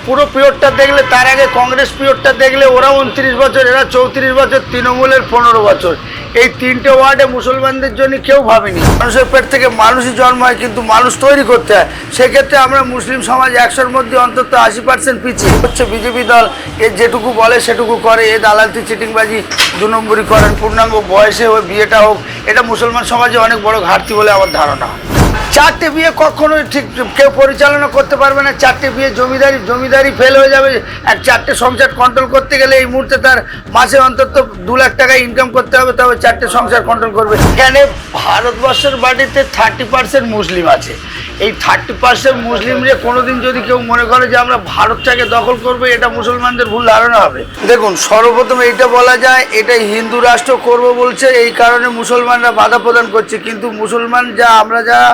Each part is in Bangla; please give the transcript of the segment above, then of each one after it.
পুরো পিরিয়ডটা দেখলে, তার আগে কংগ্রেস পিরিয়ডটা দেখলে, ওরা 29 বছর, এরা 34 বছর, তৃণমূলের 15 বছর। এই তিনটে ওয়ার্ডে মুসলমানদের জন্য কেউ ভাবেনি। মানুষের পেট থেকে মানুষই জন্ম হয়, কিন্তু মানুষ তৈরি করতে হয়। সেক্ষেত্রে আমরা মুসলিম সমাজ 100-র মধ্যে অন্তত 80% পিছিয়ে হচ্ছে। বিজেপি দল এ যেটুকু বলে সেটুকু করে, এ দালালতি চিটিংবাজি 2 নম্বরই করেন। পূর্ণাঙ্গ বয়সে ওই বিয়েটা হোক, এটা মুসলমান সমাজে অনেক বড় ঘাটতি বলে আমার ধারণা। 4টে বিয়ে কখনোই ঠিক কেউ পরিচালনা করতে পারবে না। 4টে বিয়ে জমিদারি ফেল হয়ে যাবে। 4টে সংসার কন্ট্রোল করতে গেলে এই মুহূর্তে তার মাসে অন্তত 2 লাখ টাকা ইনকাম করতে হবে, তবে 4টে সংসার কন্ট্রোল করবে। এখানে ভারতবর্ষের বাড়িতে 30% মুসলিম আছে। এই 30% মুসলিমরে কোনোদিন যদি কেউ মনে করে যে আমরা ভারতটাকে দখল করবো, এটা মুসলমানদের ভুল ধারণা হবে। দেখুন, সর্বপ্রথম এইটা বলা যায়, এটা হিন্দু রাষ্ট্র করবো বলছে, এই কারণে মুসলমানরা বাধা প্রদান করছে। কিন্তু মুসলমান আমরা যারা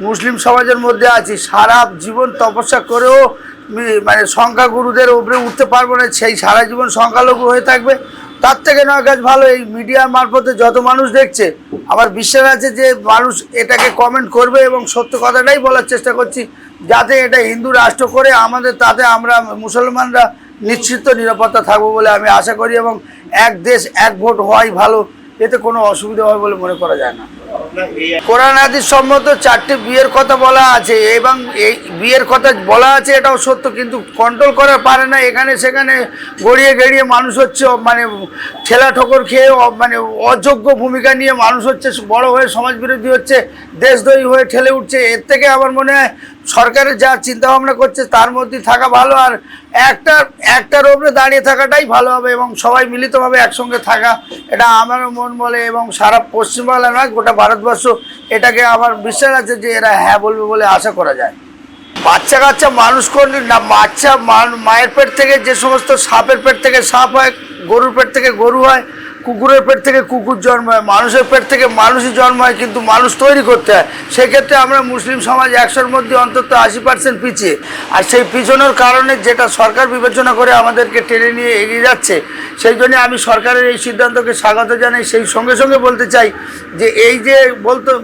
মুসলিম সমাজের মধ্যে আছি, সারা জীবন তপস্যা করেও মানে সংখ্যাগুরুদের উপরে উঠতে পারবো না, সেই সারা জীবন সংখ্যালঘু হয়ে থাকবে। তার থেকে নয় কাজ ভালো, এই মিডিয়ার মারফতে যত মানুষ দেখছে, আমার বিশ্বাস আছে যে মানুষ এটাকে কমেন্ট করবে এবং সত্য কথাটাই বলার চেষ্টা করছি, যাতে এটা হিন্দু রাষ্ট্র করে আমাদের, তাতে আমরা মুসলমানরা নিশ্চিত নিরাপত্তা থাকবো বলে আমি আশা করি। এবং এক দেশ এক ভোট হওয়াই ভালো, এতে কোনো অসুবিধা হয় বলে মনে করা যায় না। কোরআন হাদিস সম্মত 4টে বিয়ের কথা বলা আছে, এবং এই বিয়ের কথা বলা আছে এটাও সত্য, কিন্তু কন্ট্রোল করা পারে না। এখানে সেখানে গড়িয়ে মানুষ হচ্ছে, মানে ঠেলা ঠোকর খেয়ে, মানে অযোগ্য ভূমিকা নিয়ে মানুষ হচ্ছে, বড় হয়ে সমাজ বিরোধী হচ্ছে, দেশদ্রোহী হয়ে ঠেলে উঠছে। এর থেকে আমার মনে হয় সরকারের যা চিন্তাভাবনা করছে তার মধ্যে থাকা ভালো, আর একটার ওপরে দাঁড়িয়ে থাকাটাই ভালো হবে, এবং সবাই মিলিতভাবে একসঙ্গে থাকা, এটা আমারও মন বলে। এবং সারা পশ্চিমবাংলা নয়, গোটা ভারতবর্ষ এটাকে আমার বিশ্বাস আছে যে এরা হ্যাঁ বলবে বলে আশা করা যায়। বাচ্চা কাচ্চা মানুষ করলে না, মায়ের পেট থেকে যে সমস্ত সাপের পেট থেকে সাপ হয়, গরুর পেট থেকে গরু হয়, কুকুরের পেট থেকে কুকুর জন্ম হয়, মানুষের পেট থেকে মানুষই জন্ম হয়, কিন্তু মানুষ তৈরি করতে হয়। সেক্ষেত্রে আমরা মুসলিম সমাজ 100-র মধ্যে অন্তত 80% পিছিয়ে। আর সেই পিছনের কারণে যেটা সরকার বিবেচনা করে আমাদেরকে টেনে নিয়ে এগিয়ে যাচ্ছে, সেই জন্য আমি সরকারের এই সিদ্ধান্তকে স্বাগত জানাই। সেই সঙ্গে সঙ্গে বলতে চাই যে এই যে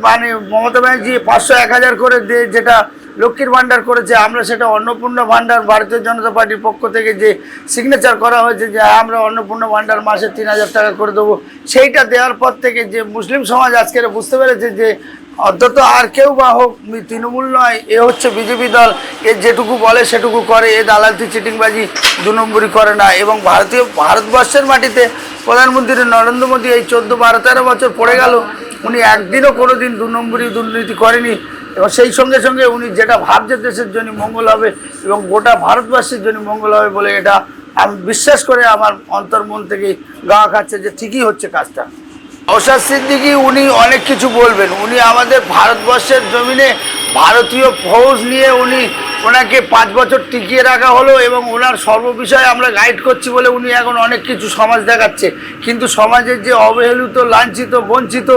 মানে মমতা ব্যানার্জি 500-1000 করে যেটা লক্ষ্মীর ভাণ্ডার করেছে, আমরা সেটা অন্নপূর্ণা ভাণ্ডার, ভারতীয় জনতা পার্টির পক্ষ থেকে যে সিগনেচার করা হয়েছে যে আমরা অন্নপূর্ণা ভাণ্ডার মাসে 3000 টাকা করে দেবো, সেইটা দেওয়ার পর থেকে যে মুসলিম সমাজ আজকের বুঝতে পেরেছে যে অন্তত আর কেউ বা হোক, তৃণমূল নয়, এ হচ্ছে বিজেপি দল, এ যেটুকু বলে সেটুকু করে, এ দালালতি চিটিংবাজি 2 নম্বরই করে না। এবং ভারতবর্ষের মাটিতে প্রধানমন্ত্রী নরেন্দ্র মোদী এই 14-13 বছর পড়ে গেল, উনি একদিনও কোনো দিন 2 নম্বরই দুর্নীতি করেনি। এবং সেই সঙ্গে সঙ্গে উনি যেটা ভাবছে দেশের জন্য মঙ্গল হবে এবং গোটা ভারতবর্ষের জন্য মঙ্গল হবে বলে, এটা আমি বিশ্বাস করে আমার অন্তর্মন থেকে গা খাচ্ছে যে ঠিকই হচ্ছে কাজটা। নওশাদ সিদ্দিকী উনি অনেক কিছু বলবেন। উনি আমাদের ভারতবর্ষের জমিনে ভারতীয় ফৌজ নিয়ে ওনাকে 5 বছর টিকিয়ে রাখা হলো, এবং ওনার সর্ববিষয়ে আমরা গাইড করছি বলে উনি এখন অনেক কিছু সমাজ দেখাচ্ছে। কিন্তু সমাজের যে অবহেলিত, লাঞ্ছিত, বঞ্চিত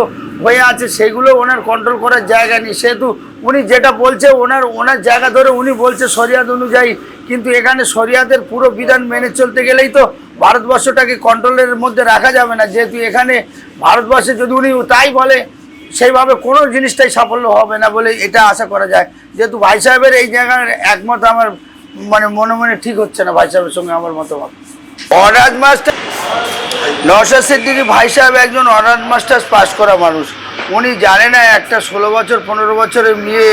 হয়ে আছে, সেগুলো ওনার কন্ট্রোল করার জায়গা নেই। সেহেতু উনি যেটা বলছে ওনার জায়গা ধরে উনি বলছে শরিয়াত অনুযায়ী, কিন্তু এখানে শরিয়াতের পুরো বিধান মেনে চলতে গেলেই তো ভারতবর্ষটাকে কন্ট্রোলের মধ্যে রাখা যাবে না। যেহেতু এখানে ভারতবর্ষে যদি উনি তাই বলে, সেইভাবে কোনো জিনিসটাই সাফল্য হবে না বলে এটা আশা করা যায়। যেহেতু ভাই সাহেবের এই জায়গার একমত আমার মানে মনে ঠিক হচ্ছে না, ভাই সাহেবের সঙ্গে আমার মতামত। অনার্স মাস্টার নওশাদ সিদ্দিকী ভাই সাহেব একজন অনার্স মাস্টার্স পাস করা মানুষ। উনি জানে না একটা 16 বছর 15 বছরের মেয়ে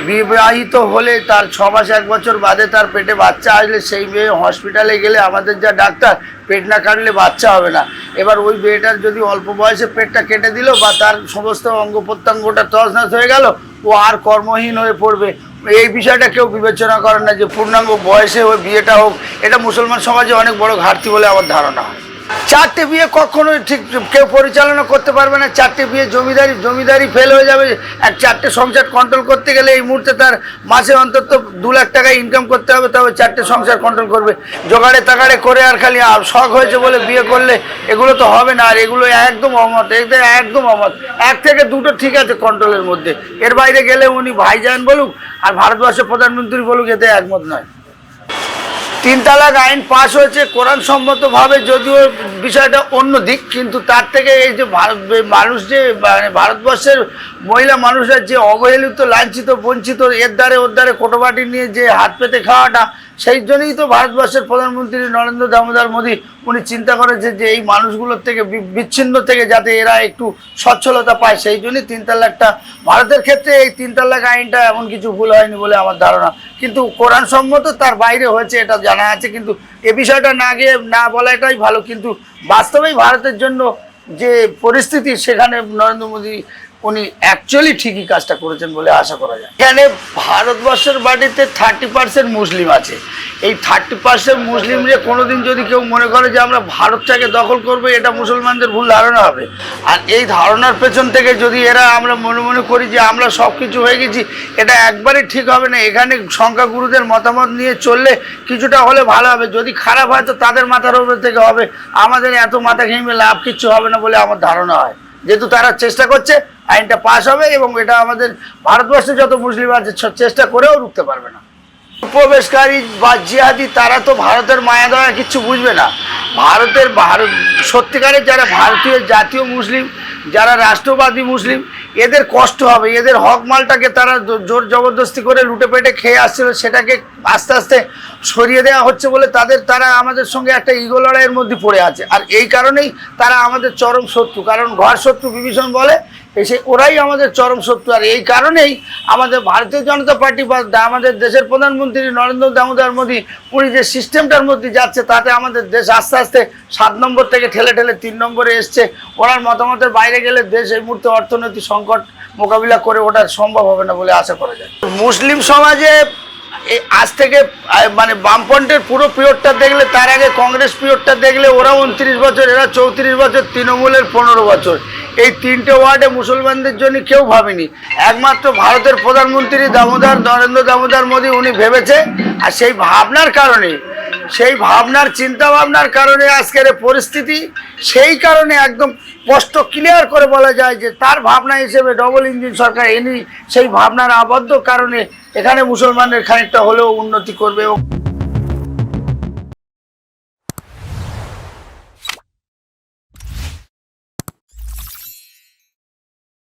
বিবাহিত হলে তার 6 মাস 1 বছর বাদে তার পেটে বাচ্চা আসলে সেই মেয়ে হসপিটালে গেলে আমাদের যা ডাক্তার, পেট না কাটলে বাচ্চা হবে না। এবার ওই মেয়েটার যদি অল্প বয়সে পেটটা কেটে দিল বা তার সমস্ত অঙ্গ প্রত্যঙ্গটা তছনছ হয়ে গেল, ও আর কর্মহীন হয়ে পড়বে। এই বিষয়টা কেউ বিবেচনা করে না যে পূর্ণাঙ্গ বয়সে ওই বিয়েটা হোক, এটা মুসলমান সমাজে অনেক বড় ঘাটতি বলে আমার ধারণা। 4টে বিয়ে কখনোই ঠিক কেউ পরিচালনা করতে পারবে না। 4টে বিয়ে জমিদারি ফেল হয়ে যাবে। 4টে সংসার কন্ট্রোল করতে গেলে এই মুহূর্তে তার মাসে অন্তত 2 লাখ টাকা ইনকাম করতে হবে, তবে 4টে সংসার কন্ট্রোল করবে। জোগাড়ে তাগাড়ে করে আর খালি শখ হয়েছে বলে বিয়ে করলে এগুলো তো হবে না। আর এগুলো একদম অমত, একদম অমত। 1 থেকে 2টো ঠিক আছে কন্ট্রোলের মধ্যে, এর বাইরে গেলে উনি ভাইজান বলুক আর ভারতবর্ষের প্রধানমন্ত্রী বলুক, এতে একমত নয়। 3 তালাক আইন পাস হয়েছে কোরআন সম্মতভাবে, যদিও বিষয়টা অন্য দিক, কিন্তু তার থেকে এই যে মানুষ যে মানে ভারতবর্ষের মহিলা মানুষের যে অবহেলিত, লাঞ্ছিত, বঞ্চিত, এর দ্বারে ওর দ্বারে কোটোবাটি নিয়ে যে হাত পেতে খাওয়াটা, সেই জন্যই তো ভারতবর্ষের প্রধানমন্ত্রী নরেন্দ্র দামোদর মোদী উনি চিন্তা করেছে যে এই মানুষগুলোর থেকে বিচ্ছিন্ন থেকে যাতে এরা একটু সচ্ছলতা পায়, সেই জন্যই 3 তালাকটা ভারতের ক্ষেত্রে এই 3 তালাক আইনটা এমন কিছু ভুল হয়নি বলে আমার ধারণা, কিন্তু কোরআন সম্মত তার বাইরে হয়েছে এটা জানা আছে, কিন্তু এ বিষয়টা না গিয়ে না বলাটাই ভালো। কিন্তু বাস্তবেই ভারতের জন্য যে পরিস্থিতি সেখানে নরেন্দ্র মোদী উনি অ্যাকচুয়ালি ঠিকই কাজটা করেছেন বলে আশা করা যায়। এখানে ভারতবর্ষের বাড়িতে 30% মুসলিম আছে। এই 30% মুসলিমরা কোনোদিন যদি কেউ মনে করে যে আমরা ভারতটাকে দখল করবো, এটা মুসলমানদের ভুল ধারণা হবে। আর এই ধারণার পেছন থেকে যদি এরা আমরা মনে মনে করি যে আমরা সব কিছু হয়ে গেছি, এটা একবারে ঠিক হবে না। এখানে সংখ্যাগুরুদের মতামত নিয়ে চললে কিছুটা হলে ভালো হবে, যদি খারাপ হয় তো তাদের মাথার উপর থেকে হবে, আমাদের এত মাথা ঘেমে লাভ কিচ্ছু হবে না বলে আমার ধারণা হয়। যেহেতু তারা চেষ্টা করছে, আইনটা পাস হবে এবং এটা আমাদের ভারতবর্ষে যত মুসলিম আছে চেষ্টা করেও রুখতে পারবে না। প্রবেশকারী বা জিহাদি তারা তো ভারতের মায়া দয়া কিচ্ছু বুঝবে না। ভারত সত্যিকারের যারা ভারতীয় জাতীয় মুসলিম, যারা রাষ্ট্রবাদী মুসলিম, এদের কষ্ট হবে। এদের হক মালটাকে তারা জোর জবরদস্তি করে লুটে পেটে খেয়ে আসছিল, সেটাকে আস্তে আস্তে সরিয়ে দেওয়া হচ্ছে বলে তারা আমাদের সঙ্গে একটা ইগো লড়াইয়ের মধ্যে পড়ে আছে। আর এই কারণেই তারা আমাদের চরম শত্রু, কারণ ঘর শত্রু বিভীষণ বলে, এসে ওরাই আমাদের চরম শত্রু। আর এই কারণেই আমাদের ভারতীয় জনতা পার্টি বা আমাদের দেশের প্রধানমন্ত্রী নরেন্দ্র দামোদর মোদী উনি যে সিস্টেমটার মধ্যে যাচ্ছে, তাতে আমাদের দেশ আস্তে আস্তে 7 নম্বর থেকে ঠেলে 3 নম্বরে এসছে। ওনার মতামতের বাইরে গেলে দেশ এই মুহূর্তে অর্থনৈতিক সংকট মোকাবিলা করে ওটা সম্ভব হবে না বলে আশা করা যায়। মুসলিম সমাজে এই আজ থেকে মানে বামফ্রন্টের পুরো পিরিয়ডটা দেখলে, তার আগে কংগ্রেস পিরিয়ডটা দেখলে, ওরা 29 বছর, এরা 34 বছর, তৃণমূলের 15 বছর। এই 3টে ওয়ার্ডে মুসলমানদের জন্য কেউ ভাবেনি, একমাত্র ভারতের প্রধানমন্ত্রী নরেন্দ্র দামোদর মোদী উনি ভেবেছে। আর সেই ভাবনার কারণে, সেই ভাবনার চিন্তা ভাবনার কারণে আজকের পরিস্থিতি, সেই কারণে একদম স্পষ্ট ক্লিয়ার করে বলা যায় যে তার ভাবনা হিসেবে ডবল ইঞ্জিন সরকার এনি সেই ভাবনার আবদ্ধ কারণে এখানে মুসলমানদের খানিকটা হলেও উন্নতি করবে। এবং